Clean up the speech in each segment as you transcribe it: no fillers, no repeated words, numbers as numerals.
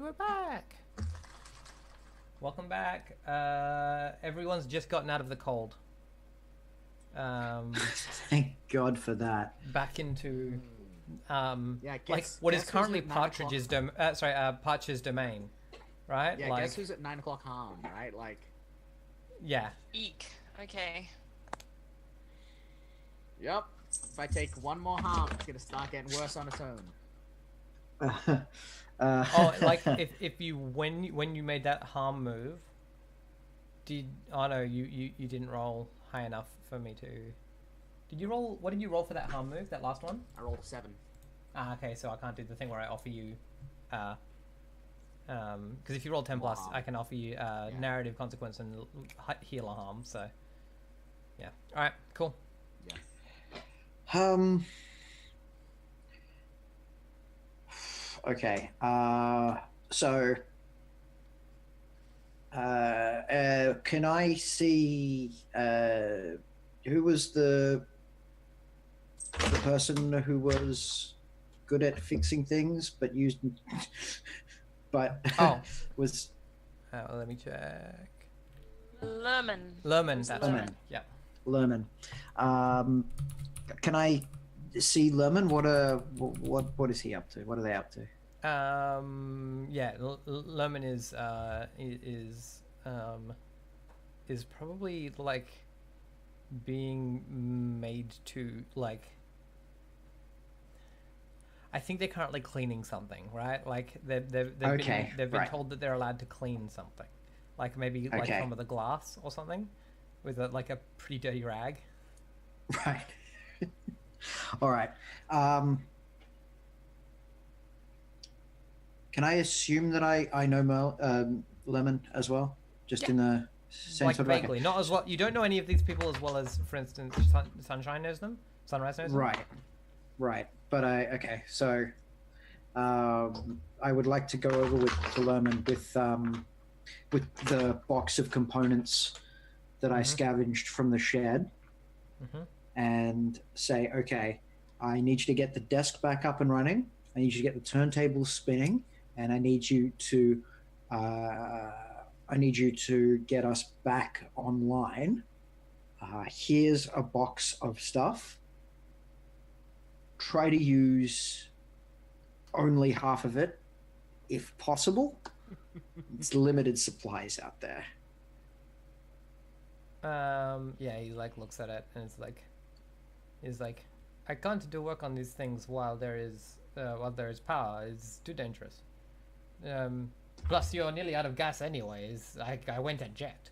we're back. Welcome back. Everyone's just gotten out of the cold. Thank God for that. Back into Yeah, like guess, what is guess who's currently at 9 o'clock? Parch's domain, right? Yeah, like, guess who's at 9 o'clock harm, right? Like, yeah. Eek. Okay. yep. If I take one more harm, it's gonna start getting worse on its own. Oh, like if you when you made that harm move, you didn't roll high enough for me to. Did you roll? What did you roll for that harm move? That last one? I rolled a 7. Ah, okay. So I can't do the thing where I offer you, because if you roll 10 plus, harm. I can offer you narrative consequence and heal a harm. So, yeah. All right. Cool. Yeah. Okay. So, can I see who was the person who was good at fixing things, but used, but was Let me check. Lerman. Lerman. That's Lerman. right. Yeah. Lerman. Can I see Lerman? What is he up to? What are they up to? Yeah. Lerman is probably like being made to like. I think they're currently cleaning something, right? Like they've been told that they're allowed to clean something, like maybe like some of the glass or something, with like a pretty dirty rag. Right. All right. Can I assume that I know Lemon as well? Just in the sense like of vaguely, not as well. You don't know any of these people as well as, for instance, Sunshine knows them. Sunrise knows them. Right. But okay. So, I would like to go over to Lerman with the box of components that I scavenged from the shed, and say, okay, I need you to get the desk back up and running. I need you to get the turntables spinning, and I need you to get us back online. Here's a box of stuff. Try to use only half of it, if possible. It's limited supplies out there. Yeah, he like looks at it and he's like, I can't do work on these things while there is power. It's too dangerous. Plus you're nearly out of gas anyways. I went and checked.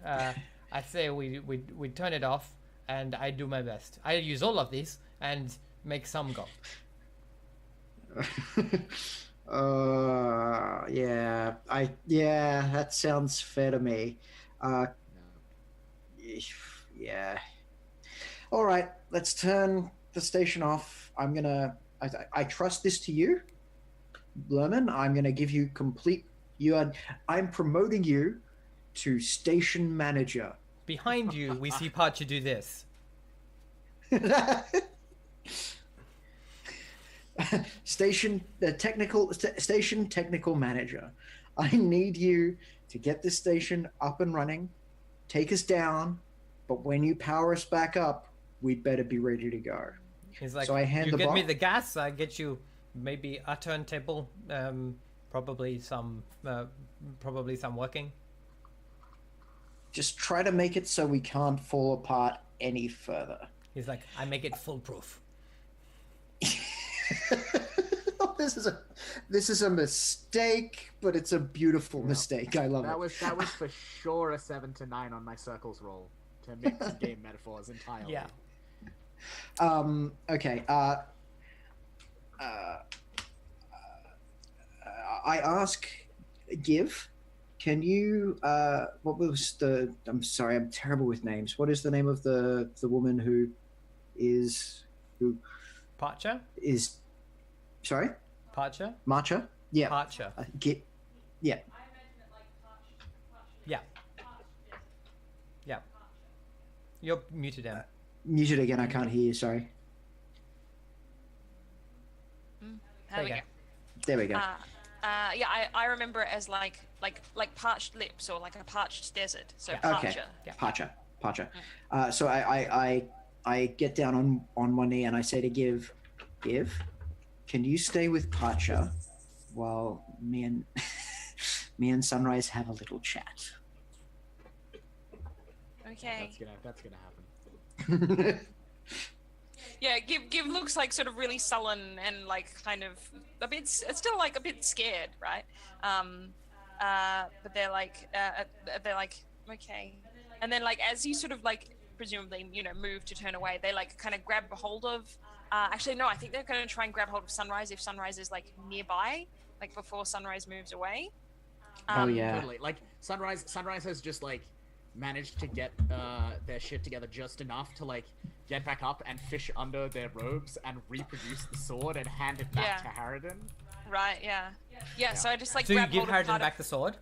I say we turn it off, and I do my best. I use all of these and make some go. Yeah, that sounds fair to me. Yeah. All right, let's turn the station off. I trust this to you, Lerman. I'm gonna give you I'm promoting you to station manager. Behind you, we see Pacha do this. Station technical manager. I need you to get this station up and running, take us down, but when you power us back up, we'd better be ready to go. He's like, so I hand you the get me the gas, I get you maybe a turntable, probably some working. Just try to make it so we can't fall apart any further. He's like, I make it foolproof. This is a mistake, but it's a beautiful mistake. I love it. That was for sure a 7 to 9 on my circles roll to mix game metaphors entirely. Yeah. Okay. I ask, Give, can you? What was the? I'm sorry, I'm terrible with names. What is the name of the woman who? Pacha? Is. Sorry. Pacha? Marcha? Yeah. Pacha. Yeah. Yeah. Yeah. You're muted, Em. Muted again. I can't hear you. Sorry. There we go. There we go. Yeah, I remember it as like parched lips or like a parched desert. So Yeah. parcha. Okay. Yeah. Pacha. So I get down on one knee and I say to Give, can you stay with Pacha while me and me and Sunrise have a little chat? Okay. That's gonna happen. Yeah, Give looks like sort of really sullen and like kind of a bit, still like a bit scared, right? But they're like, okay. And then like as you sort of like presumably move to turn away, they like kind of grab a hold of. Actually, no, I think they're going to try and grab hold of Sunrise if Sunrise is like nearby, like before Sunrise moves away. Oh yeah. Totally. Like Sunrise has just like managed to get their shit together just enough to like get back up and fish under their robes and reproduce the sword and hand it back to Harridan. Right. Yeah. So I just like So you grab give hold of Harridan part back the sword?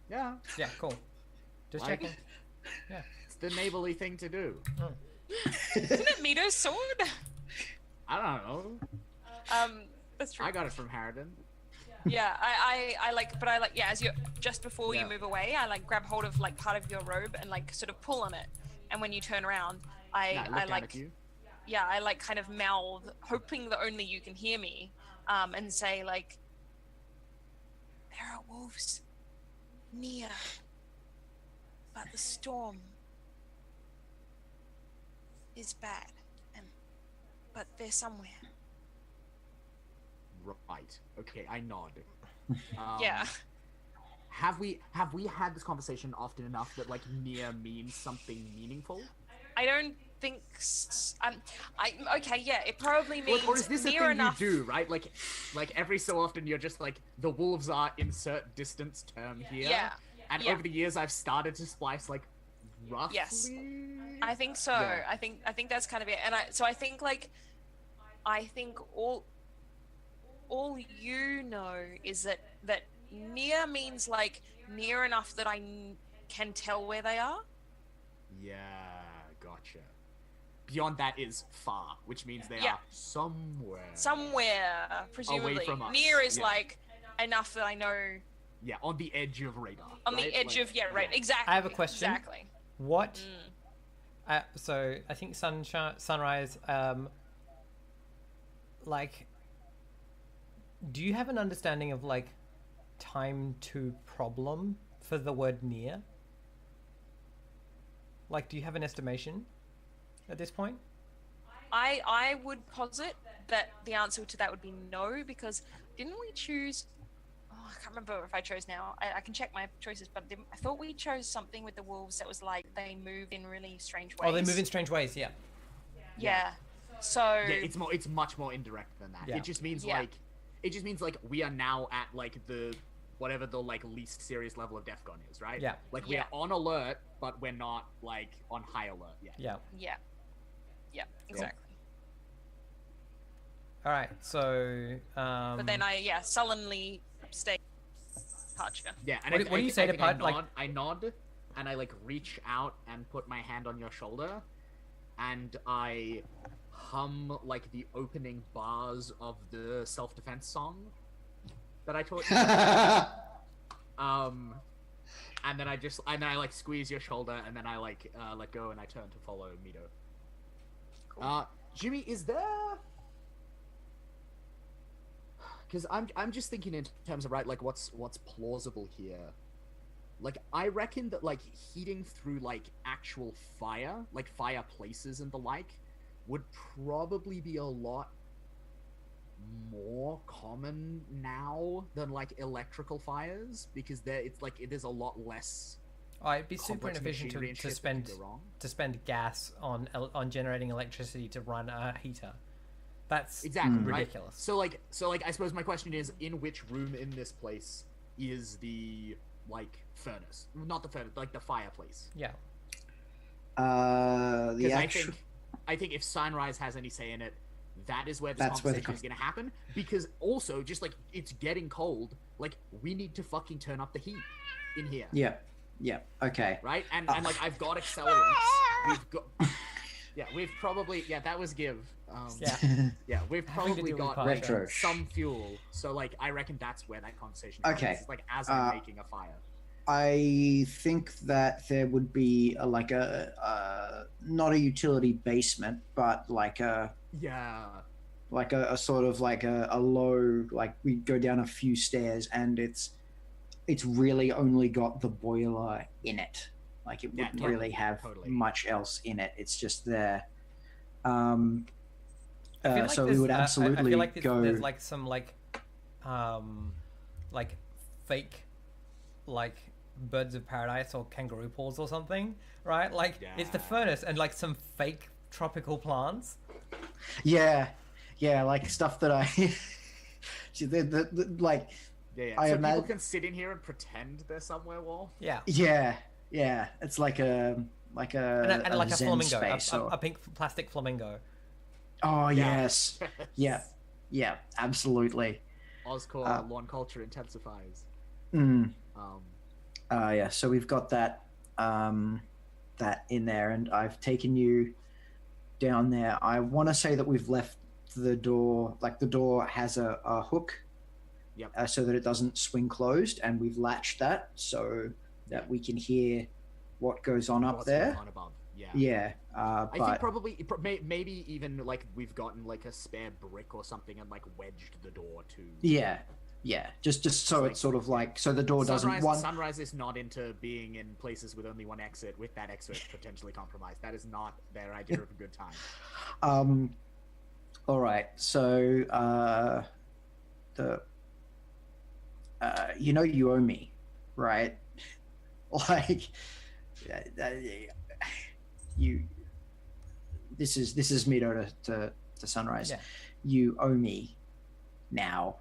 Yeah. Yeah, cool. Just Like- checking. Yeah. It's the neighborly thing to do. Isn't it Mito's sword? I don't know. That's true. I got it from Harridan. Yeah, I like, but I like, yeah, as you just before you move away, I like grab hold of like part of your robe and like sort of pull on it, and when you turn around, I like, yeah, I like kind of mouth, hoping that only you can hear me, and say like, there are wolves near, but the storm is bad, but they're somewhere. Right. Okay, I nod. Yeah. Have we had this conversation often enough that like near means something meaningful? I don't think. Okay, yeah, it probably means Or is this a near thing enough. you do, right? Like every so often you're just like the wolves are insert distance term here. Yeah. And over the years I've started to splice like roughly. Yes. I think so. Yeah. I think that's kind of it. And I think all you know is that near means like near enough that I can tell where they are. Yeah, gotcha. Beyond that is far, which means they are somewhere Presumably. away from us. Near is like enough that I know. Yeah, on the edge of radar. On the edge of exactly. I have a question. Exactly. What? So I think Sunrise. Like, do you have an understanding of like time to problem for the word near? Like, do you have an estimation at this point? I would posit that the answer to that would be no, because didn't we choose? Oh, I can't remember if I chose now. I can check my choices, but I thought we chose something with the wolves that was like they move in really strange ways. Oh, they move in strange ways. Yeah. Yeah. So. Yeah, it's much more indirect than that. Yeah. It just means like we are now at like the whatever the like least serious level of DEFCON is, right? Yeah. Like we are on alert, but we're not like on high alert yet. Yeah. Yeah. Exactly. All right. So. But then I sullenly stay. Gotcha. Yeah. And What do you say to Pat? Pat? Like, I nod, and I like reach out and put my hand on your shoulder, and I hum like the opening bars of the self-defense song that I taught you. And then I like squeeze your shoulder, and then I like let go, and I turn to follow Mito. Cool. Jimmy, is there? Because I'm just thinking in terms of like what's plausible here. Like I reckon that like heating through like actual fire, like fireplaces and the like, would probably be a lot more common now than like electrical fires, because there's a lot less. oh, it'd be super complex inefficient machinery and to shit that spend can go wrong. gas on generating electricity to run a heater. That's Exactly ridiculous. Right? So like I suppose my question is, in which room in this place is the like furnace? Not the furnace, like the fireplace. Yeah. The Because actual. I think if Sunrise has any say in it, that is where this That's where the conversation is going to happen. Because also, just like it's getting cold, like we need to fucking turn up the heat in here. Yeah. Okay. Right? And like I've got accelerants. We've got. Yeah, we've probably that was give. Yeah. Yeah, we've Having to probably do with got fire. like, Retro. some fuel. So like, I reckon that's where that conversation Okay. happens. It's like as I'm making a fire. I think that there would be like not a utility basement, but like a sort of like a low, like we go down a few stairs and it's really only got the boiler in it. Like it wouldn't really have much else in it. It's just there. So we would absolutely I feel like go. There's like some like fake like birds of paradise or kangaroo paws or something, right? Like it's the furnace and like some fake tropical plants. Yeah, like stuff that I like. Yeah. So people can sit in here and pretend they're somewhere, Wolf. Yeah. It's like a flamingo, space, a pink plastic flamingo. Oh yes, yeah, absolutely. Oscorp lawn culture intensifies. Yeah. So we've got that in there, and I've taken you down there. I want to say that we've left the door, like the door has a hook. Yep. So that it doesn't swing closed, and we've latched that so that we can hear what goes on up there. Going on above. Yeah. Yeah. I think probably maybe even like we've gotten like a spare brick or something and like wedged the door to. Yeah. Just so it's sort of like so the door doesn't. Sunrise is not into being in places with only one exit, with that exit potentially compromised. That is not their idea of a good time. All right. So you owe me, right? Like, you. This is Mido to Sunrise. Yeah. You owe me now.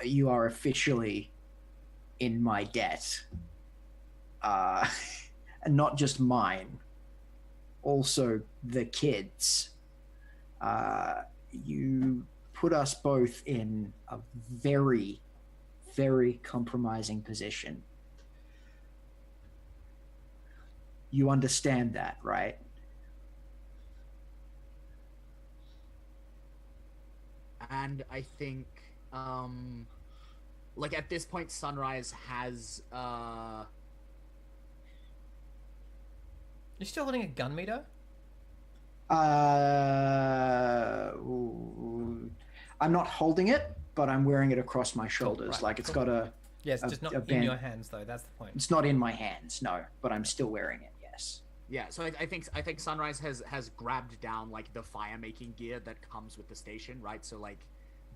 You are officially in my debt. And not just mine, also the kids. You put us both in a very, very compromising position. You understand that, right? And I think, like at this point, Sunrise has. You're still holding a gun, Mito? I'm not holding it, but I'm wearing it across my shoulders. Right. Like it's got a. Yeah, it's just not in your hands, though. That's the point. It's not in my hands, no, but I'm still wearing it. Yes. Yeah, so I think Sunrise has grabbed down like the fire making gear that comes with the station, right? So like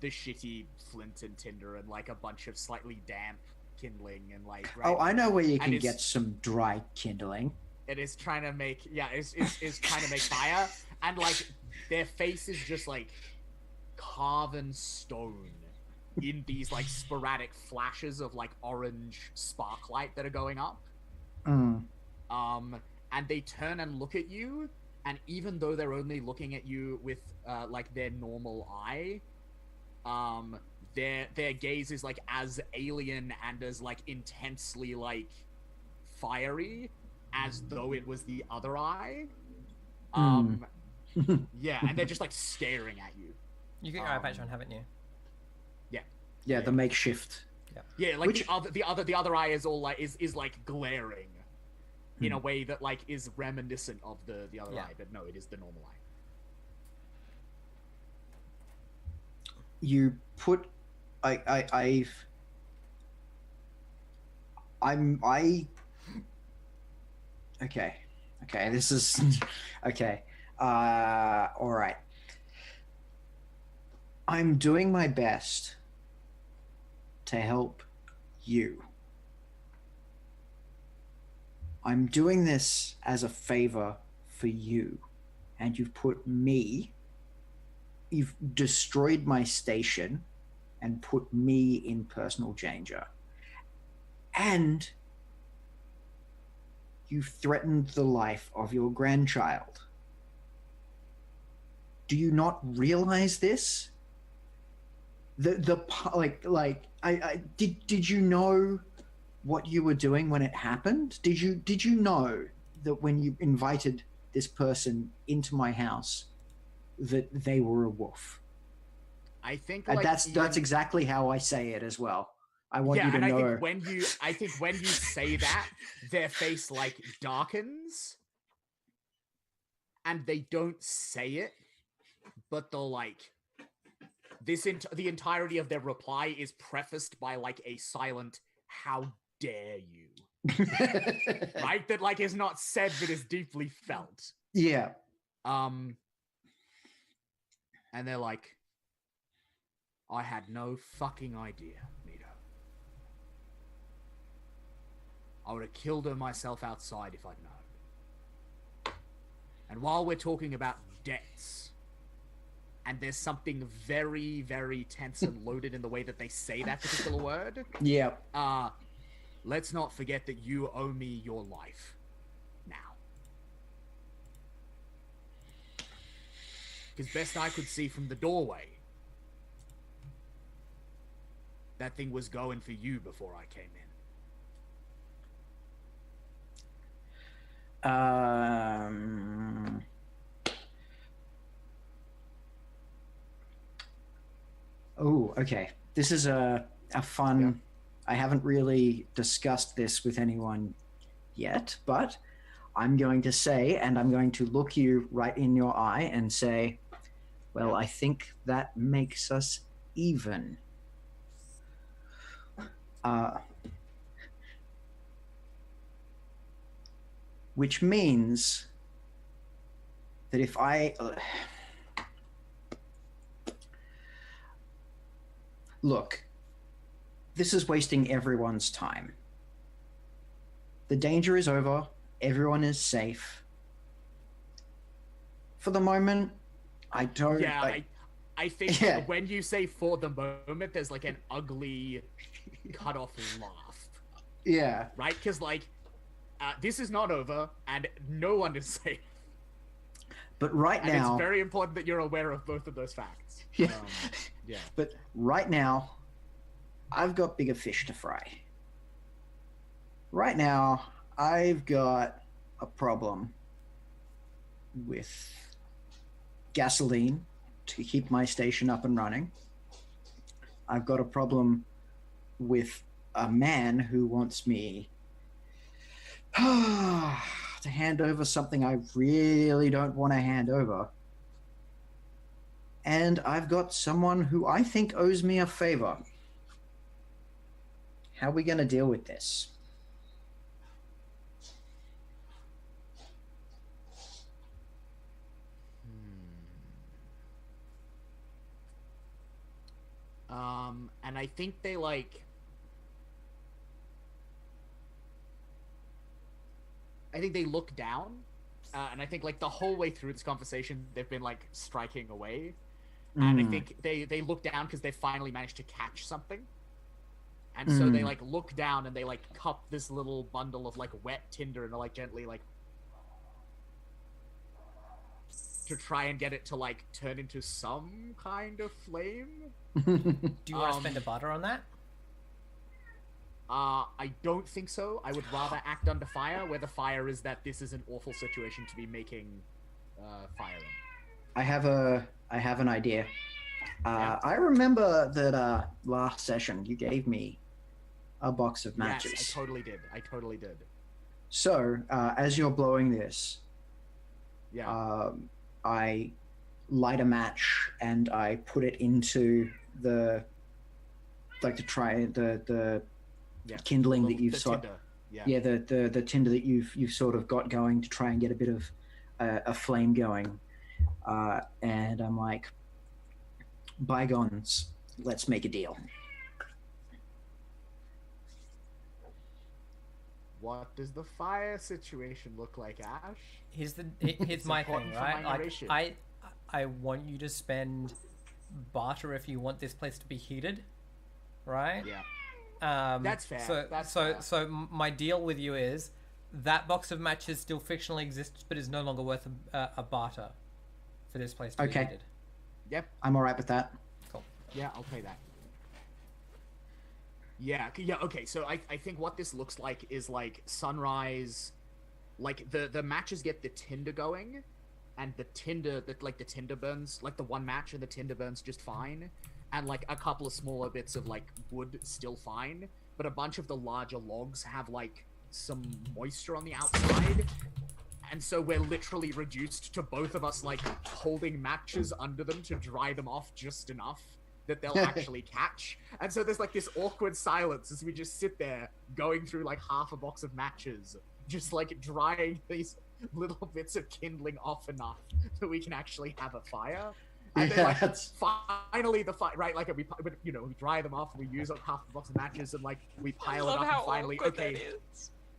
the shitty flint and tinder and like a bunch of slightly damp kindling and like. Right? Oh, I know where you can get some dry kindling. It is trying to make is trying to make fire, and like their face is just like carven stone in these like sporadic flashes of like orange sparklight that are going up. And they turn and look at you, and even though they're only looking at you with like their normal eye, their gaze is like as alien and as like intensely like fiery as though it was the other eye. Yeah, and they're just like staring at you. You got your eye patch on, haven't you? Yeah, the makeshift. Yeah, like the other eye is all like is like glaring in a way that like is reminiscent of the other eye, but no, it is the normal eye. You put okay, this is okay. All right. I'm doing my best to help you. I'm doing this as a favor for you, and you've destroyed my station and put me in personal danger. And you've threatened the life of your grandchild. Do you not realize this? Did you know what you were doing when it happened? Did you know that when you invited this person into my house that they were a wolf. I think And like that's exactly how I say it as well. I want you to and know. I think when you say that, their face like darkens, and they don't say it, but they'll like the entirety of their reply is prefaced by like a silent "How dare you?" Right? That like is not said but is deeply felt. Yeah. And they're like, I had no fucking idea, Nito. I would have killed her myself outside if I'd known. And while we're talking about debts, and there's something very, very tense and loaded in the way that they say that particular word. Yeah. Let's not forget that you owe me your life. Now. Because best I could see from the doorway, that thing was going for you before I came in. Oh, okay. This is a fun... Yeah. I haven't really discussed this with anyone yet, but I'm going to say, and I'm going to look you right in your eye and say, well, I think that makes us even. Which means that if I... Look, this is wasting everyone's time. The danger is over. Everyone is safe. For the moment, I don't... Yeah, I think when you say for the moment, there's like an ugly cut-off laugh. Yeah. Right? Because like, this is not over, and no one is safe. But right now... it's very important that you're aware of both of those facts. Yeah. Yeah. But right now, I've got bigger fish to fry. Right now, I've got a problem with gasoline to keep my station up and running. I've got a problem with a man who wants me to hand over something I really don't want to hand over. And I've got someone who I think owes me a favor. How are we going to deal with this? And I think they like... I think they look down, and I think like the whole way through this conversation, they've been like striking away. And I think they look down because they finally managed to catch something. And so they like look down and they like cup this little bundle of like wet tinder and they're like gently like to try and get it to like turn into some kind of flame. Do you want to spend a butter on that? I don't think so. I would rather act under fire, where the fire is that this is an awful situation to be making fire in. I have an idea. I remember that last session you gave me a box of matches. Yes, I totally did. So, as you're blowing this, I light a match and I put it into the kindling that you've sort. The tinder that you've sort of got going to try and get a bit of a flame going. And I'm like, bygones, let's make a deal. What does the fire situation look like, Ash? Here's my thing, right? I want you to spend barter if you want this place to be heated, right? Yeah. That's fair. So my deal with you is that box of matches still fictionally exists, but is no longer worth a barter for this place to be heated. Yep. I'm all right with that. Cool. Yeah, I'll pay that. Yeah, okay, so I think what this looks like is like sunrise, like the matches get the tinder going, and the tinder burns, like the one match and the tinder burns just fine, and like a couple of smaller bits of like wood still fine, but a bunch of the larger logs have like some moisture on the outside, and so we're literally reduced to both of us like holding matches under them to dry them off just enough that they'll actually catch. And so there's like this awkward silence as we just sit there going through like half a box of matches, just like drying these little bits of kindling off enough that we can actually have a fire. And then like finally the fire, right? Like we dry them off, we use up half the box of matches, and like we pile it up, and finally, okay,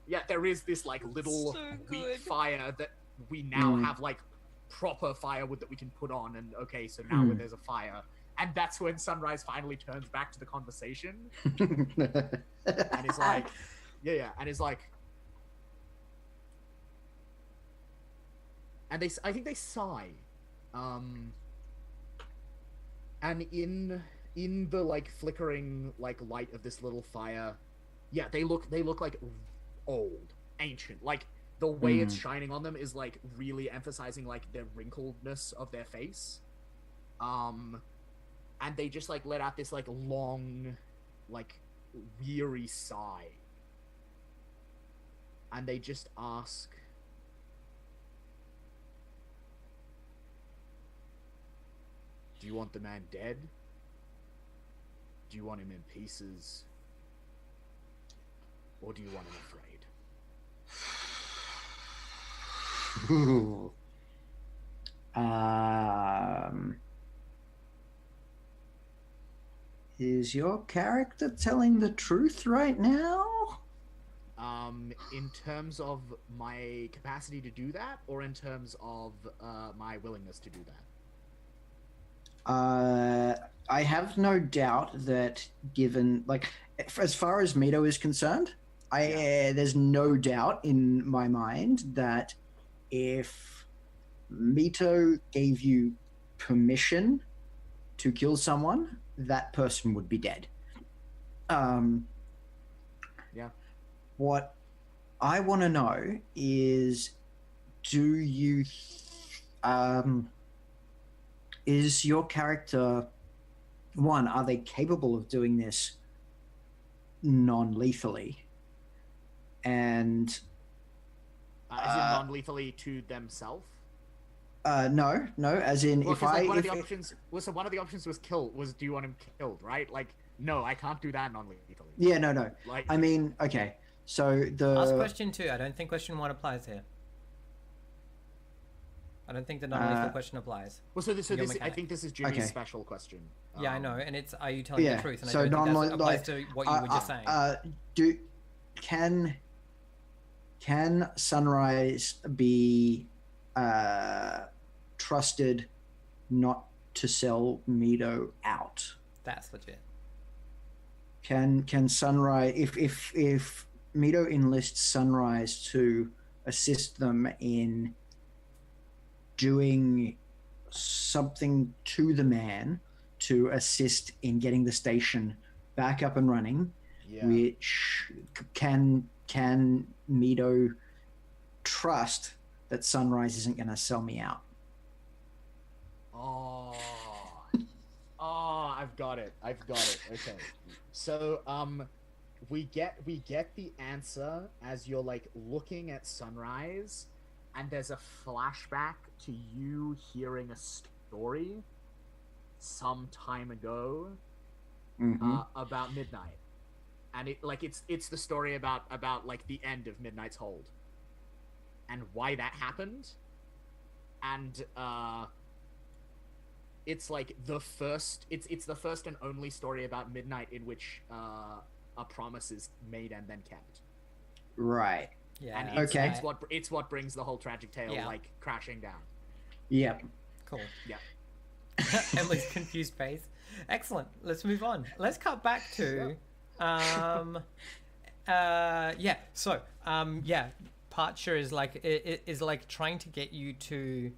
yeah, there is this like little weak fire that we now have like proper firewood that we can put on, and okay, so now when there's a fire. And that's when Sunrise finally turns back to the conversation. And is like, and is like, and I think they sigh. And in the like flickering like light of this little fire, yeah, they look like old, ancient. Like the way it's shining on them is like really emphasizing like the wrinkledness of their face. And they just like let out this like long, like weary sigh. And they just ask, do you want the man dead? Do you want him in pieces? Or do you want him afraid? Ooh. Is your character telling the truth right now? In terms of my capacity to do that, or in terms of my willingness to do that? I have no doubt that given, like, as far as Mito is concerned, there's no doubt in my mind that if Mito gave you permission to kill someone, that person would be dead. What I want to know is, is your character, one, are they capable of doing this non-lethally? And is it non-lethally to themselves? No, as in, well, one of the options was kill. Do you want him killed? Right? Like, no, I can't do that non-lethally. Yeah, no. Like, I mean, okay. So ask question 2. I don't think question 1 applies here. I don't think the non-lethal question applies. Well, so this I think this is Jimmy's special question. Yeah, I know, and it's, are you telling the truth? And so I don't think that applies to what you were just saying. Can Sunrise be trusted not to sell Mito out? That's legit. Can Sunrise, if Mito enlists Sunrise to assist them in doing something to the man to assist in getting the station back up and running, which can Mito trust that Sunrise isn't going to sell me out? I've got it. Okay. So, we get the answer as you're like looking at Sunrise, and there's a flashback to you hearing a story some time ago about Midnight, and it's the story about like the end of Midnight's Hold and why that happened, and it's like the first and only story about Midnight in which a promise is made and then kept. Right. Yeah. And it's what brings the whole tragic tale like crashing down. Yep. Cool. Yeah. Emily's confused face. Excellent. Let's move on. Let's cut back to Parcher is like trying to get you to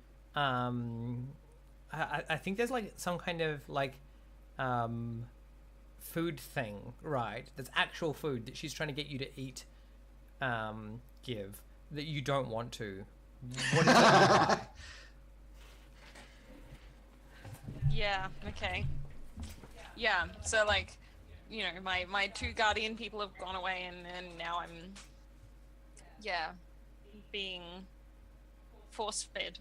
I think there's like some kind of like food thing, right? That's actual food that she's trying to get you to eat, give. that you don't want to, what is it and why? Yeah. Okay. Yeah. So like, you know, my two guardian people have gone away, and now I'm, being force fed.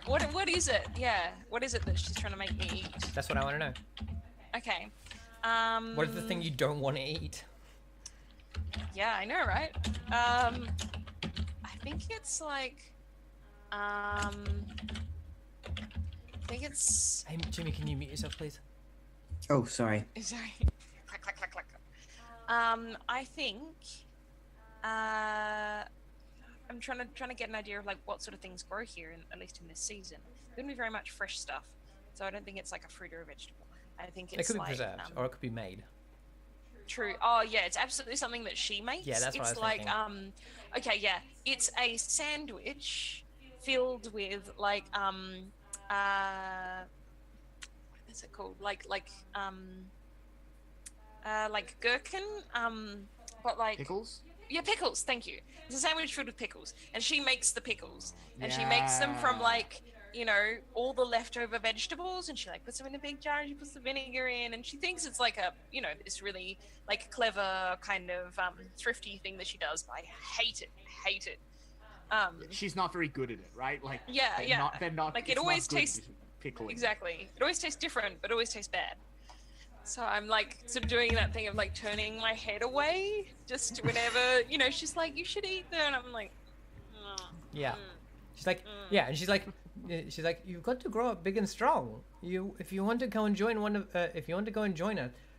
What is it? Yeah. What is it that she's trying to make me eat? That's what I want to know. Okay. What is the thing you don't want to eat? Yeah, I know, right? I think it's like, I think it's. Hey, Jimmy, can you mute yourself, please? Oh, sorry. Sorry. Clack, clack, clack, clack. I think. I'm trying to get an idea of like what sort of things grow here, at least in this season. It wouldn't be very much fresh stuff, so I don't think it's like a fruit or a vegetable. I think it's It could be like, preserved, or it could be made. True. Oh yeah, it's absolutely something that she makes. Yeah, that's what I was like thinking. okay, yeah. It's a sandwich filled with like what is it called? Like gherkin, but like Pickles? Yeah, pickles, thank you. It's a sandwich filled with pickles. And she makes the pickles. And she makes them from like, you know, all the leftover vegetables, and she like puts them in a big jar and she puts the vinegar in, and she thinks it's like a, you know, this really like clever kind of thrifty thing that she does, but I hate it. She's not very good at it, right? Like they're not like it it's always not good tastes pickling. Exactly. It always tastes different, but it always tastes bad. So I'm like sort of doing that thing of like turning my head away just whenever, you know, she's like, you should eat them, and I'm like, Yeah. She's like, yeah, and she's like, you've got to grow up big and strong. If you want to go and join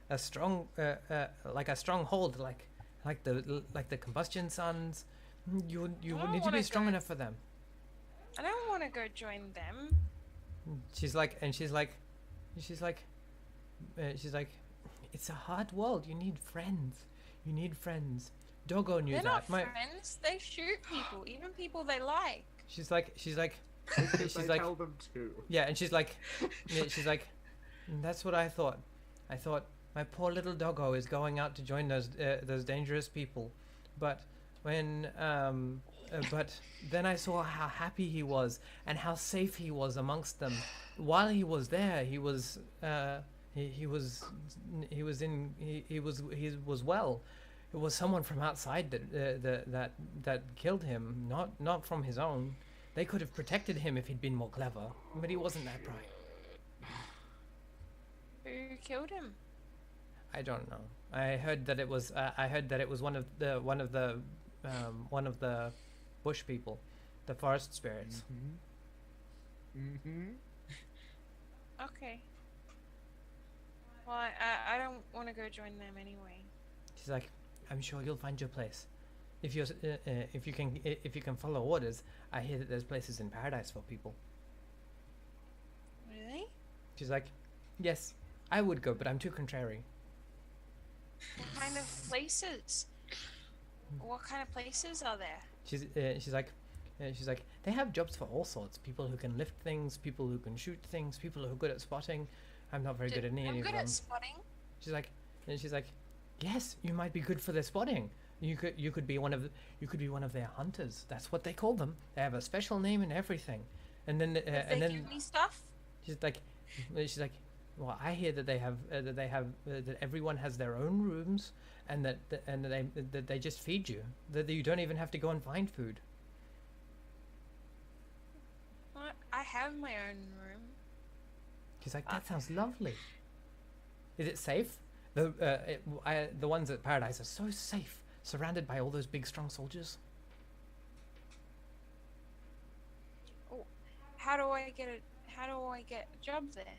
a strong, like a stronghold, like the combustion suns, you need to be strong enough for them. I don't want to go join them. She's like, it's a hard world. You need friends. Doggo knew They're that. not friends. They shoot people, even people they like. She's like, Tell them to. yeah, and she's like, that's what I thought. I thought my poor little doggo is going out to join those dangerous people, but but then I saw how happy he was and how safe he was amongst them. While he was there, he was well. It was someone from outside that killed him, not from his own. They could have protected him if he'd been more clever, but he wasn't that bright. Who killed him? I don't know. I heard that it was one of the bush people, the forest spirits. Okay. Well, I don't want to go join them anyway. She's like, I'm sure you'll find your place. If you can follow orders. I hear that there's places in paradise for people. Really? She's like, yes, I would go, but I'm too contrary. What kind of places? What kind of places are there? She's like, they have jobs for all sorts. People who can lift things, people who can shoot things, people who are good at spotting. I'm not very good at any of them. I'm good at spotting. She's like, yes, you might be good for their spotting. You could be one of their hunters. That's what they call them. They have a special name and everything. And then they give me stuff. She's like, well, I hear that that everyone has their own rooms, and that they just feed you. That you don't even have to go and find food. What? I have my own room. She's like, that sounds lovely. Is it safe? The ones at Paradise are so safe, surrounded by all those big, strong soldiers. Oh, how do I get a job there?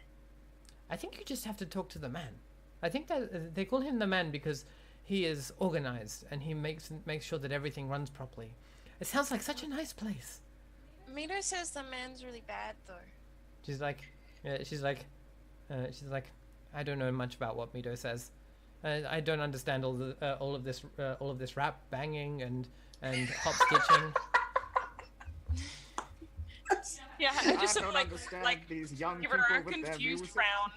I think you just have to talk to the man. I think that they call him the man because he is organized and he makes sure that everything runs properly. It sounds like such a nice place. Mito says the man's really bad though. She's like, I don't know much about what Mito says. I don't understand all of this rap banging and hop stitching. Yeah, I just don't like understand these young give people her a with their confused music. frown.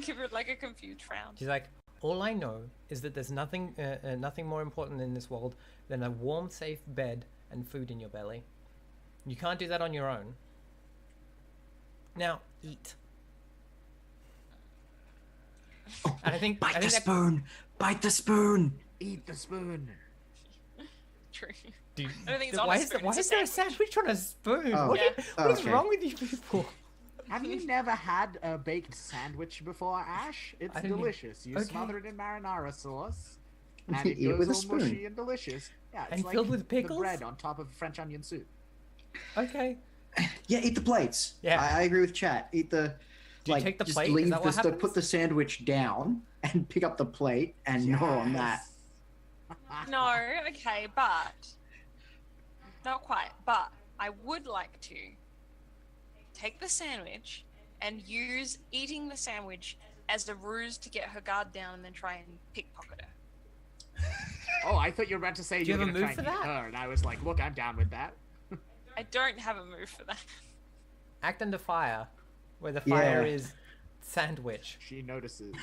Give her like a confused frown. She's like, All I know is that there's nothing more important in this world than a warm, safe bed and food in your belly. You can't do that on your own. Now, eat. Oh, And I think bite the that, spoon. Bite the spoon. Eat the spoon. True. Dude, I don't think it's why on a is, spoon, why it's a is there a sandwich. sandwich on a spoon? Oh. What, Yeah. what is Okay. wrong with you people? Have you never had a baked sandwich before, Ash? It's I didn't- delicious. You okay. smother it in marinara sauce, and You it eat it goes with a all spoon. mushy and delicious. Yeah, it's And like filled with pickles? the bread on top of French onion soup. Okay. Yeah, eat the plates. Yeah. I agree with chat. Eat the. Do you take the just plate? Is leave that what the, happens? put the sandwich down and pick up the plate and gnaw on that. No, okay, but not quite. But I would like to take the sandwich and use eating the sandwich as a ruse to get her guard down and then try and pickpocket her. Oh, I thought you were about to say Do you you were have a going to try move and for hit that? her, and I was like, look, I'm down with that. I don't have a move for that. Act under fire, where the Yeah. fire is sandwich. She notices.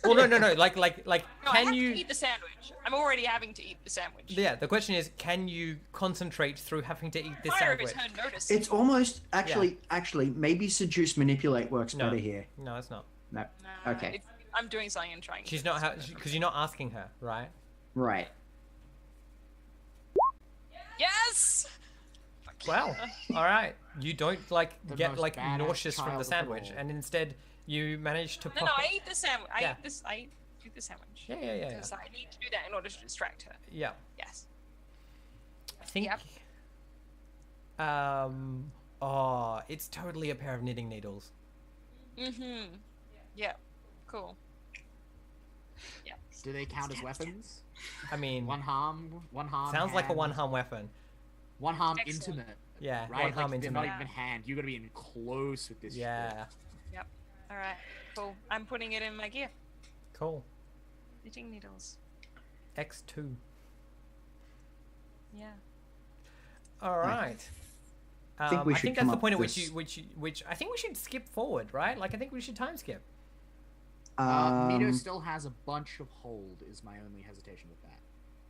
Well, no. Like, No, I can have you? to eat the sandwich. I'm already having to eat the sandwich. Yeah. The question is, can you concentrate through having to eat this Fire sandwich? is her notice. It's almost actually maybe seduce manipulate works No. better here. No, it's not. No. Nah, Okay. I'm doing something and trying. She's not because you're not asking her, right? Right. Yes. Well, all right. You don't The get most badass nauseous from child the of them sandwich, all. and instead you manage to. No, I eat the sandwich. Yeah. I eat the sandwich. Yeah. Because I need to do that in order to distract her. Yeah. Yes. I think. Yep. Oh, it's totally a pair of knitting needles. Mm-hmm. Yeah. Cool. Yeah. Do they count as weapons? I mean, One harm. sounds like a hand, one-harm weapon. One harm Excellent. intimate. Yeah, Right? one-harm Like, they're not intimate. even hand. You gotta be in close with this. Yeah, Yep. All right. Cool. I'm putting it in my gear. cool. Knitting needles. X2. Yeah. All right. think we I should think come that's the up point at with which I think we should skip forward, right? Like I think we should time skip. Mito still has a bunch of hold. Is my only hesitation with that.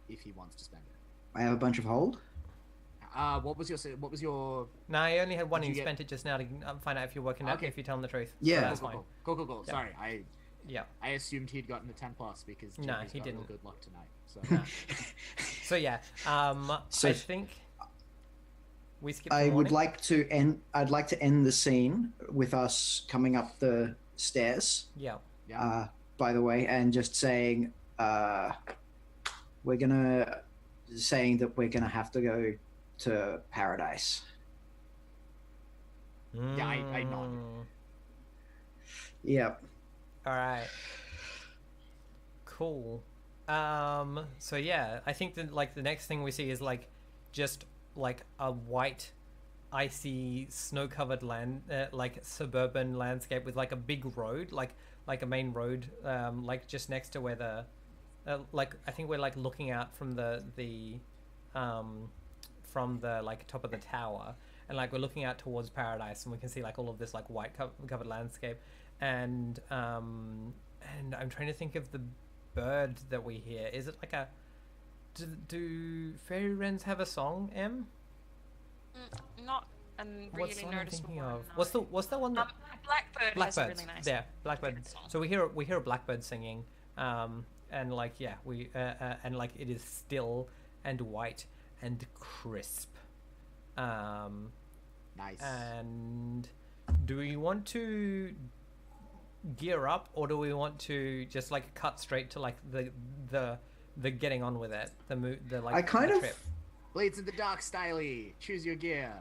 If he wants to spend it. I have a bunch of hold. What was your? No, I only had one Did and you you get- spent it just now to find out if you're working out, Okay. if you're telling the truth. So Yeah. that's fine. Cool. Yeah. Sorry, Yeah. I assumed he'd gotten a 10+ because No, Jimmy's he got real didn't. good luck tonight. So So yeah, So- I think we skip. I the would morning. like to end. I'd like to end the scene with us coming up the stairs. Yeah. yeah. By the way, and just saying, saying that we're gonna have to go to paradise. Yeah, I nodded. Yep. All right. Cool. So yeah, I think that the next thing we see is just a white, icy, snow-covered land, suburban landscape with a big road, like a main road, just next to where the, I think we're looking out from the top of the tower, and we're looking out towards paradise, and we can see all of this white covered landscape, and I'm trying to think of the bird that we hear. Is it do fairy wrens have a song, Em? Not a What's really one I'm noticeable thinking one. of? no. What's the one that Blackbird has a Blackbirds? really nice. Yeah, Blackbird. favorite song. So we hear a blackbird singing, and we and it is still and white and crisp. Nice. And do we want to gear up, or do we want to just cut straight to the getting on with it, I kind the of. trip? Blades in the dark, styly. Choose your gear.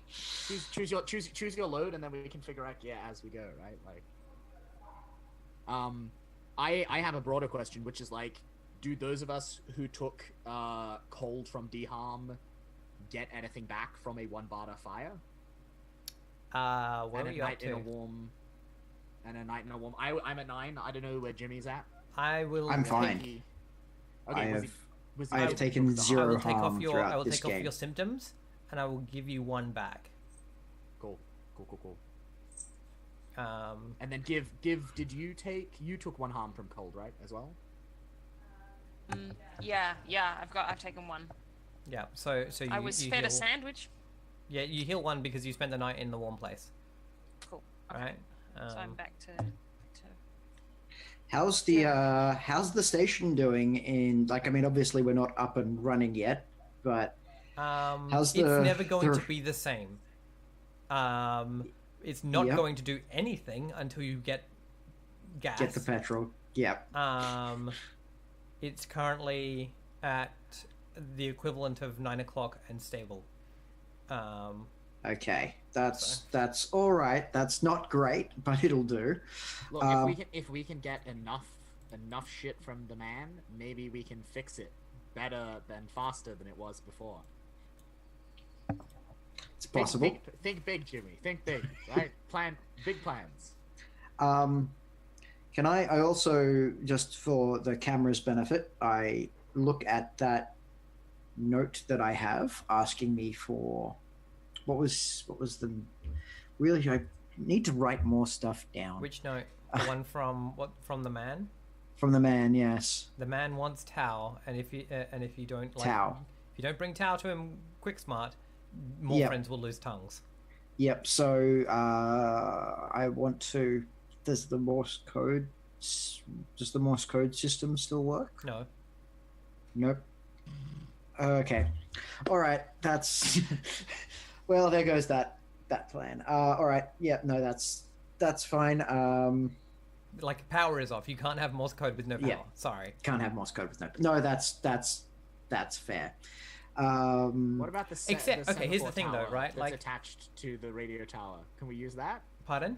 choose your load, and then we can figure out gear as we go, right? I have a broader question, which is do those of us who took cold from D-Harm get anything back from a 1 barter fire? Where and are a you up night in a to? warm. And a night in a warm. I'm at 9. I don't know where Jimmy's at. I will. I'm take- fine. Okay, I was have- he, was I he have able to taken book the zero I will harm? take off harm your. throughout I will this take off game. your symptoms, and I will give you one back. Cool. And then give. Did you took 1 harm from cold, right, as well? Yeah. I've taken 1. Yeah. So I was you fed heal, a sandwich. Yeah, you heal 1 because you spent the night in the warm place. Cool. Okay. Right. So I'm back to. How's the station doing in, like, I mean, obviously we're not up and running yet, but how's it's never going to be the same. It's not Yep. going to do anything until you get gas. Get the petrol. Yeah. It's currently at the equivalent of 9 o'clock and stable. Okay, that's all right. That's not great, but it'll do. Look, if we can get enough shit from the man, maybe we can fix it better and faster than it was before. It's possible. Think big, Jimmy. Think big. Right? Plan big plans. Can I also, just for the camera's benefit, I look at that note that I have asking me for what was the really, I need to write more stuff down. Which note? The one from the man? From the man, yes. The man wants Tau, and if you don't like Tau. if you don't bring Tau to him quick smart, more friends will lose tongues. Yep. So I want to. Does the Morse code system still work? No. Nope. Okay. All right. That's well. There goes that plan. All right. Yeah. No. That's fine. Like power is off. You can't have Morse code with no power. Yeah. Sorry. Can't have Morse code with no. No. That's fair. What about the okay, here's the thing though, right? That's like attached to the radio tower. Can we use that? Pardon?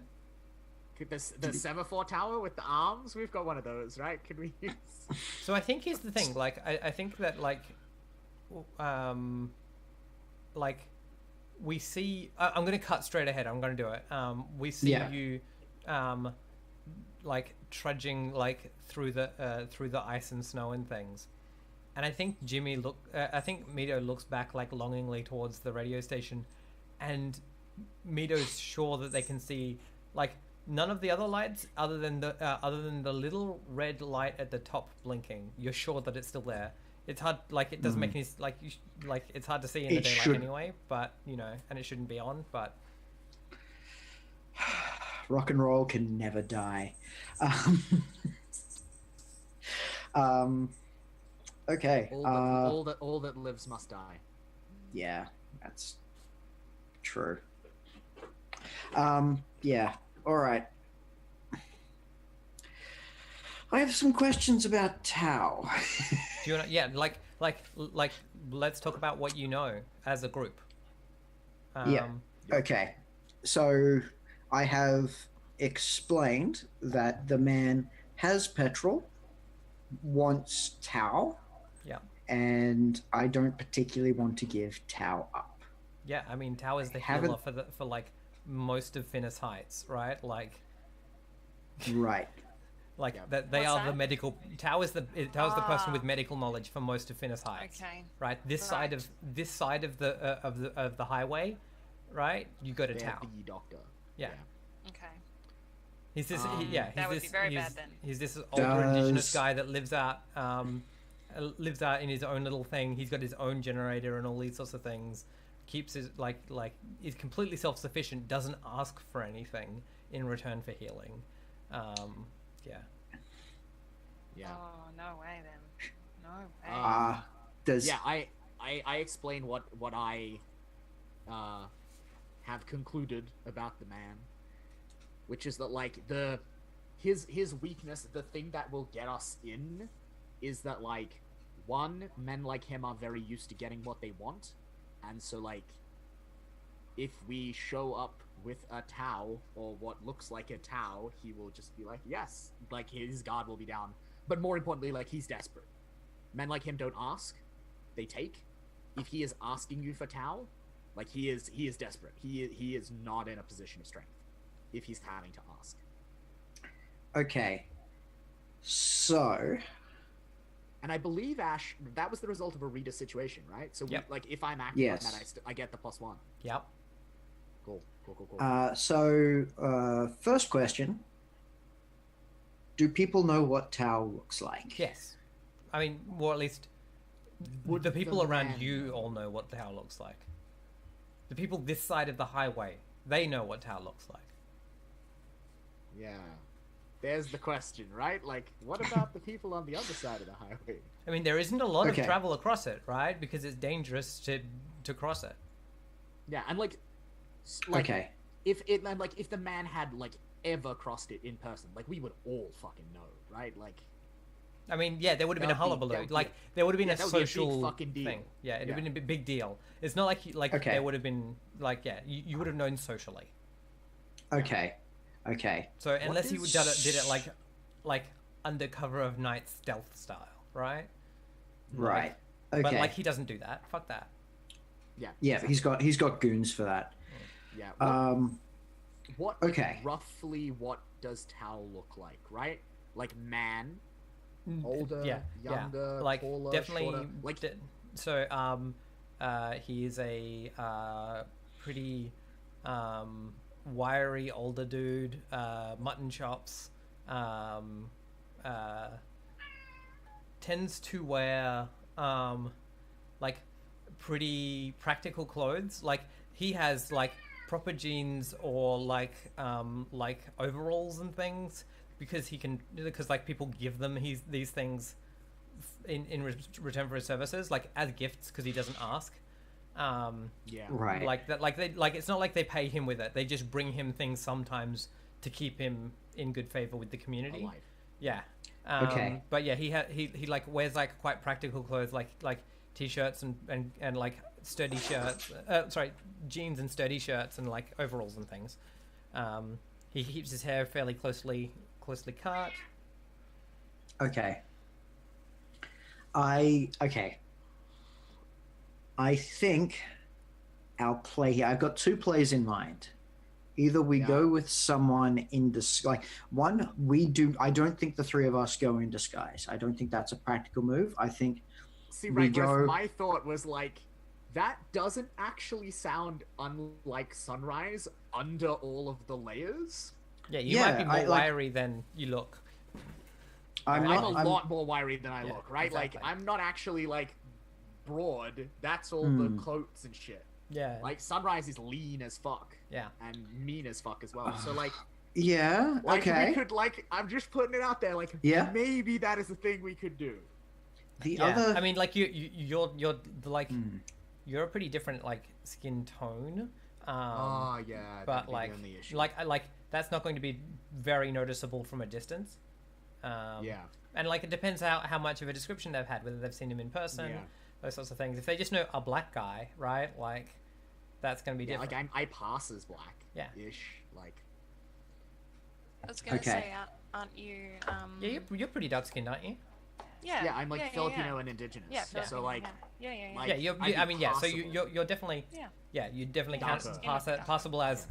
The semaphore tower with the arms? We've got one of those, right? Can we use? So I think here's the thing. Like I think that like we see. I'm gonna cut straight ahead. I'm gonna do it. We see you like trudging like through the ice and snow and things. And I think I think Mito looks back like longingly towards the radio station, and Mito's sure that they can see like none of the other lights other than the little red light at the top blinking. You're sure that it's still there. It's hard, like it doesn't make any like it's hard to see in the daylight anyway. But you know, and it shouldn't be on. But rock and roll can never die. Okay. All that lives must die. Yeah, that's true. Yeah. All right. I have some questions about Tau. Do you want to, yeah, like let's talk about what you know as a group. Yeah. Okay. So I have explained that the man has petrol, wants Tau. Yeah. And I don't particularly want to give Tau up. Yeah, I mean Tau is the healer for like most of Finnis Heights, right? Like. Right. Like that they are the medical. Tau is the person with medical knowledge for most of Finnis Heights. Okay. Right. This side of the highway, right? You go to Tau. The doctor. Yeah. Okay. He's this. That would be very bad then. He's this older indigenous guy that lives out in his own little thing. He's got his own generator and all these sorts of things. Keeps his like is completely self-sufficient. Doesn't ask for anything in return for healing. Yeah. Yeah. Oh, no way then. No way. Yeah, I explain what I have concluded about the man, which is that like his weakness, the thing that will get us in, is that like men like him are very used to getting what they want, and so like if we show up with a Tau or what looks like a Tau, he will just be like, yes, like his guard will be down. But more importantly, like he's desperate. Men like him don't ask, they take. If he is asking you for Tau, like he is desperate. He is not in a position of strength if he's having to ask. Okay. So, and I believe Ash, that was the result of a Rita situation, right? So yep. like if I'm acting on that, I get the +1. Yep. Cool. First question. Do people know what Tao looks like? Yes. I mean, or at least Would the people the around man you know? all know what Tao looks like. The people this side of the highway, they know what Tao looks like. Yeah. There's the question, right? Like, what about the people on the other side of the highway? I mean, there isn't a lot Okay. of travel across it, right? Because it's dangerous to cross it. Yeah, and like Okay. if the man had like ever crossed it in person, like we would all fucking know, right? Like, I mean, yeah, there would have been a That would be- hullabaloo. that would be Like, a- there would have been yeah, a that would be a big social fucking deal. thing. Yeah, it'd have Yeah. been a big deal. It's not like Okay. there would have been like, yeah, you would have known socially. Okay. So unless he is- did it like under cover of night stealth style, right? Right. Okay. But like he doesn't do that. Fuck that. yeah. Yeah, exactly. he's got goons for that. Yeah. What Like, okay. roughly what does Tao look like, right? Like man, Mm, older, younger, like taller, definitely. shorter? Like He is a pretty wiry older dude. Mutton chops. Tends to wear like pretty practical clothes. Like he has like proper jeans or like overalls and things because like people give them these things in return for his services, like as gifts because he doesn't ask. yeah. Right. Like that, like it's not like they pay him with it. They just bring him things sometimes to keep him in good favor with the community. Alive. Yeah. Okay. But yeah, he like wears like quite practical clothes, like t-shirts and like sturdy shirts. Jeans and sturdy shirts and like overalls and things. He keeps his hair fairly closely cut. Okay. I think our play here. I've got two plays in mind. Either we Yeah. go with someone in disguise. Like one, we do. I don't think the three of us go in disguise. I don't think that's a practical move. I think See, we right, Griff, go- my thought was like, that doesn't actually sound unlike Sunrise under all of the layers. Yeah, you Yeah, might be more I, like- wiry than you look. I'm not. a lot more wiry than I Yeah, look, right? exactly. Like, I'm not actually like broad. That's all Hmm. the coats and shit. Yeah. Like, Sunrise is lean as fuck Yeah. and mean as fuck as well. So like, Yeah. like Okay. we could like, I'm just putting it out there. Like, Yeah. maybe that is a thing we could do. The Yeah. other. I mean, like you're the, like Hmm. you're a pretty different like skin tone. Oh yeah, But that'd be like the only issue. like that's not going to be very noticeable from a distance. Yeah. And like it depends how much of a description they've had, whether they've seen him in person, Yeah. those sorts of things. If they just know a black guy, right? Like that's going to be Yeah, different. like I pass as black. Yeah. Ish. Like, I was gonna Okay. say, aren't you? Yeah, you're pretty dark skinned, aren't you? Yeah. yeah, I'm like yeah, Filipino yeah. and indigenous. Yeah, So Filipino, like, yeah. like- Yeah, you're, I'd be I mean, yeah. So passable. you're definitely Yeah. you definitely Yeah, count darker. passable as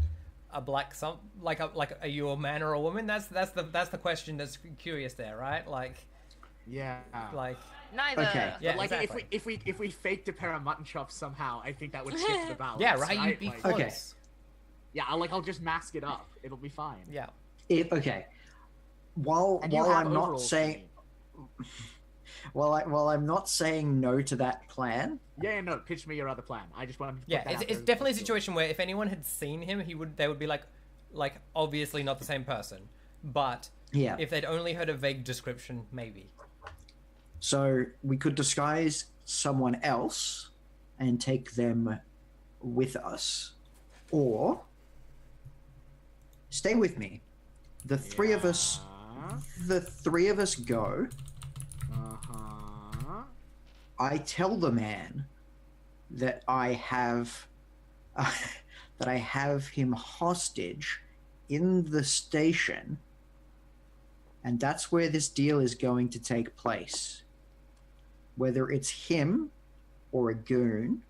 a black like are you a man or a woman? That's the question that's curious there, right? Like yeah. Neither. Okay. Yeah, But like exactly. if we faked a pair of mutton chops somehow, I think that would shift the balance. yeah, right. You'd be Like, close. Okay. yeah, I'll just mask it up. It'll be fine. Yeah. Okay. While And you while have I'm not overalls for saying me. while I'm not saying no to that plan. Yeah, no. Pitch me your other plan. I just want to. Yeah, it's definitely a situation where if anyone had seen him, they would be like obviously not the same person. But Yeah. if they'd only heard a vague description, maybe. So we could disguise someone else and take them with us, or stay with me. The three of us go. Uh-huh. I tell the man that I have him hostage in the station, and that's where this deal is going to take place. Whether it's him or a goon,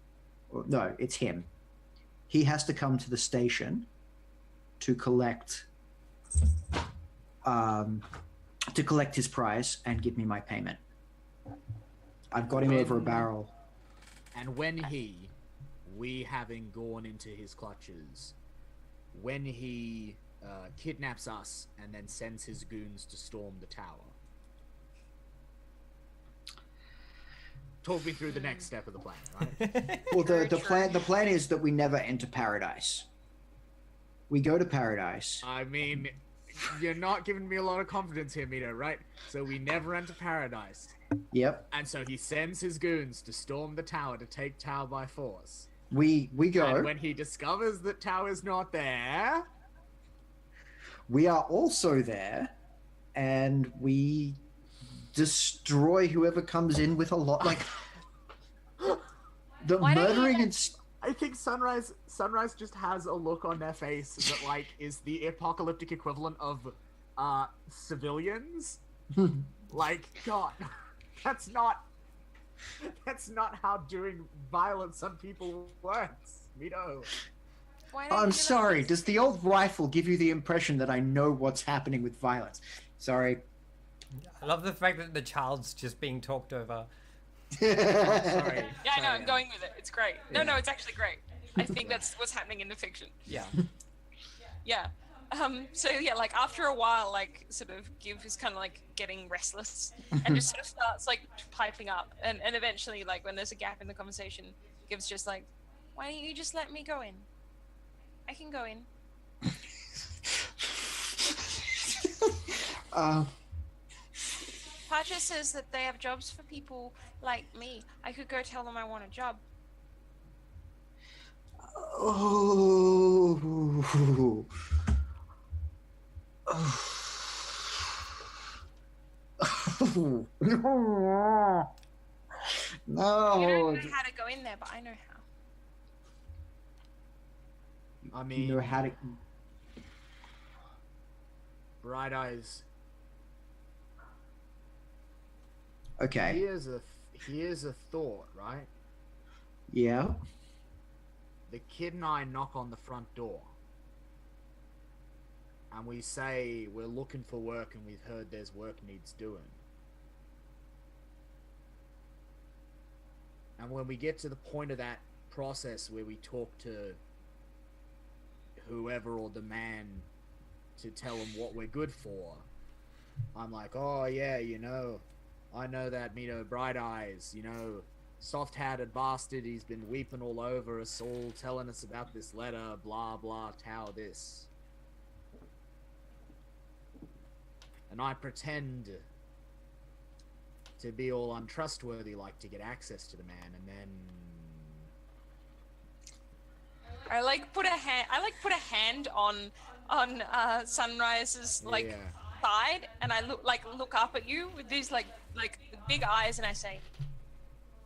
no, it's him. He has to come to the station to collect his prize and give me my payment. I've got him over a barrel. And when we having gone into his clutches, when he kidnaps us and then sends his goons to storm the tower. Talk me through the next step of the plan, right? Well, the plan is that we never enter paradise. We go to paradise. I mean, you're not giving me a lot of confidence here, Mito, right? So we never enter paradise. Yep. And so he sends his goons to storm the tower to take tower by force. We go. And when he discovers that tower's not there, we are also there, and we destroy whoever comes in with a lot, like the murdering and. I think Sunrise just has a look on their face that like is the apocalyptic equivalent of civilians. Like, God, that's not how doing violence on people works. Mito. I'm sorry. Does the old rifle give you the impression that I know what's happening with violence? Sorry. I love the fact that the child's just being talked over. Sorry. Yeah, I know. I'm going with it. It's great. No, it's actually great. I think that's what's happening in the fiction. Yeah. Yeah. So yeah, like after a while, like sort of Give is kind of like getting restless and just sort of starts like piping up, and eventually, like when there's a gap in the conversation, Give's just like, "Why don't you just let me go in? I can go in." Pacha says that they have jobs for people like me. I could go tell them I want a job. Oh. No. No. You don't know how to go in there, but I know how. I mean, you know how to. Bright Eyes. Okay. Here's a thought, right? Yeah. The kid and I knock on the front door. And we say we're looking for work and we've heard there's work needs doing. And when we get to the point of that process where we talk to whoever or the man to tell them what we're good for, I'm like, oh yeah, you know, I know that, Mito, Bright Eyes, you know, soft-hatted bastard, he's been weeping all over us all, telling us about this letter, blah blah, tau this. And I pretend to be all untrustworthy, like to get access to the man, and then I put a hand on Sunrise's side, and I look up at you with these like big eyes, and I say,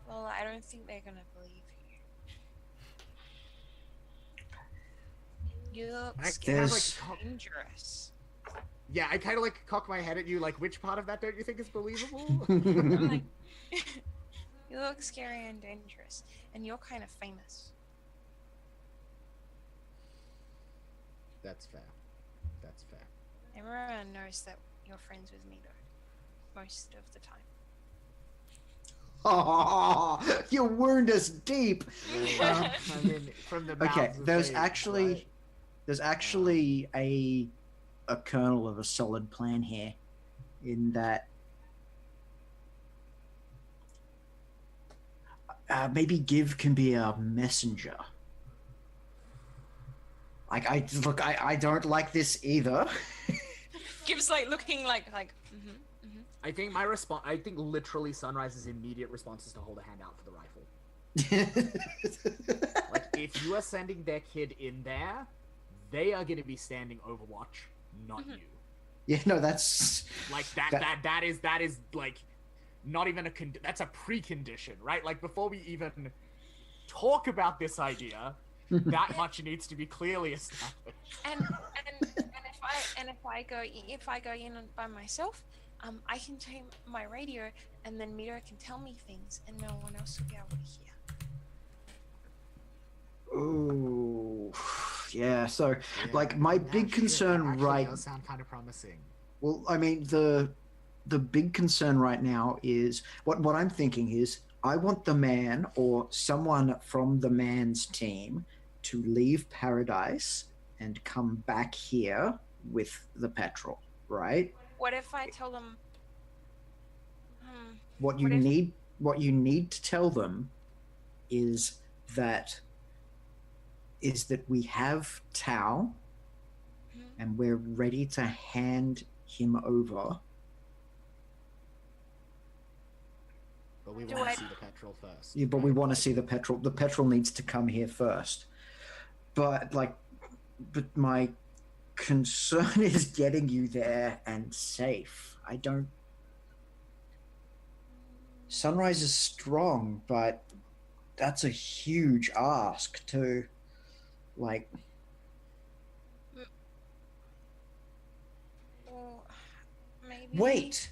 "Well, I don't think they're gonna believe you. You look dangerous." Yeah, I kind of like cock my head at you, like, which part of that don't you think is believable? I'm like, you look scary and dangerous, and you're kind of famous. That's fair. That's fair. Everyone knows that you're friends with me, though, most of the time. Oh, you wound us deep. I mean, from the Okay, there's babes, actually a kernel of a solid plan here, in that maybe Give can be a messenger. Like, I don't like this either. Gives like looking like I think my response, I think literally Sunrise's immediate response is to hold a hand out for the rifle. Like, if you are sending their kid in there, they are going to be standing Overwatch, not you. Yeah, no, that's like that is like not even that's a precondition, right? Like, before we even talk about this idea, that much needs to be clearly established. And if I go in by myself, I can take my radio, and then Mito can tell me things, and no one else will be able to hear. Ooh, yeah. So, like, my big concern does sound kind of promising. Well, I mean, the big concern right now is what I'm thinking is I want the man or someone from the man's team to leave Paradise and come back here with the petrol, right? What if I tell them? What you need to tell them is that we have Tao, and we're ready to hand him over. But we want to see the petrol first. Yeah, but we want to see the petrol. The petrol needs to come here first. But my concern is getting you there and safe. I don't. Sunrise is strong, but that's a huge ask to, like. Well, maybe. Wait.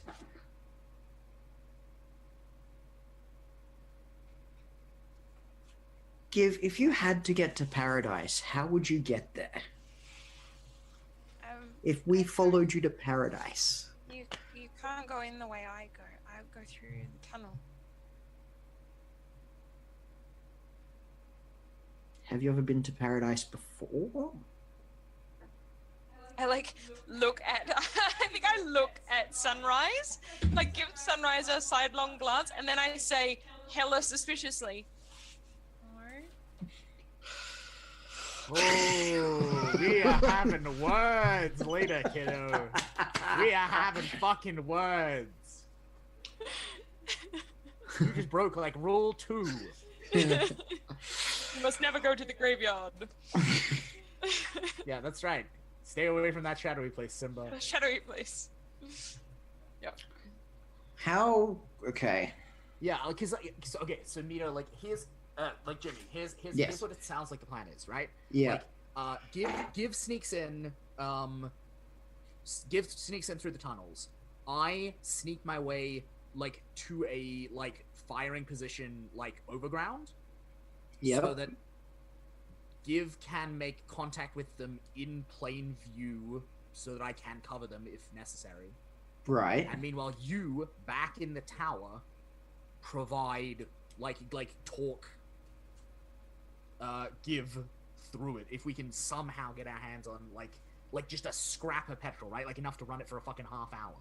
If you had to get to paradise, how would you get there? If we followed you to paradise. You can't go in the way I go. I go through the tunnel. Have you ever been to paradise before? I look at I think I look at Sunrise, give Sunrise a sidelong glance, and then I say hella suspiciously, oh, we are having words later, kiddo. We are having fucking words. You just broke rule 2. You must never go to the graveyard. Yeah, that's right. Stay away from that shadowy place, Simba. Shadowy place. Yep. How? Okay. Yeah, because okay, so Nito, here's Jimmy, here's what it sounds like the plan is, right? Yeah. Give sneaks in, give sneaks in through the tunnels. I sneak my way to a firing position overground. Yeah. So that Give can make contact with them in plain view, so that I can cover them if necessary. Right. And meanwhile, you back in the tower provide talk. Give through it if we can somehow get our hands on just a scrap of petrol, right? Enough to run it for a fucking half hour.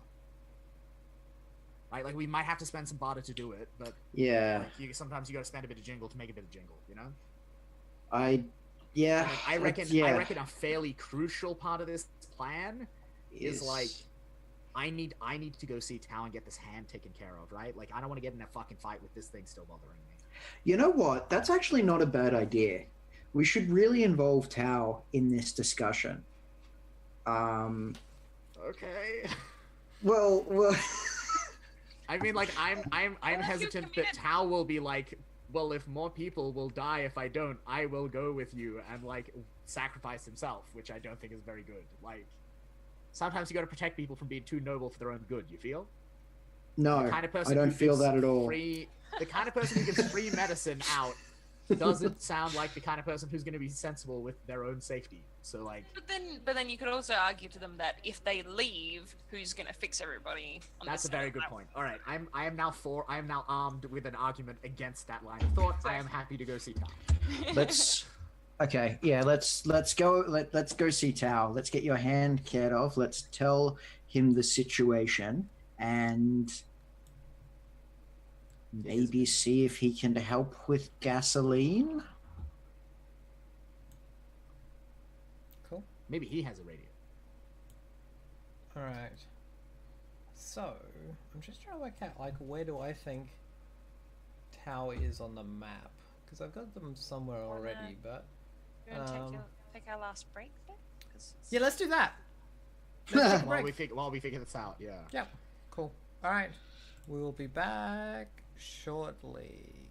Right? We might have to spend some barter to do it, but yeah, sometimes you gotta spend a bit of jingle to make a bit of jingle, you know? I reckon a fairly crucial part of this plan is I need to go see Tao and get this hand taken care of, right? I don't want to get in a fucking fight with this thing still bothering me. You know what? That's actually not a bad idea. We should really involve Tao in this discussion. Okay. Well. I mean, I'm hesitant that Tao will be well, if more people will die if I don't, I will go with you and sacrifice himself, which I don't think is very good. Sometimes you got to protect people from being too noble for their own good. You feel? No, I don't feel that at all. The kind of person who gives free medicine out doesn't sound like the kind of person who's going to be sensible with their own safety. So But then you could also argue to them that if they leave, who's going to fix everybody? That's a very good point. All right, I am now armed with an argument against that line of thought. I am happy to go see Tao. Let's go see Tao. Let's get your hand cared of. Let's tell him the situation and maybe see if he can help with gasoline. Cool. Maybe he has a radio. All right. So I'm just trying to work out where do I think Tao is on the map, because I've got them somewhere already. But you want to take our last break then? Yeah, let's do that. Let's take a while break. we figure this out. Yeah. Yeah. Cool. All right. We will be back shortly.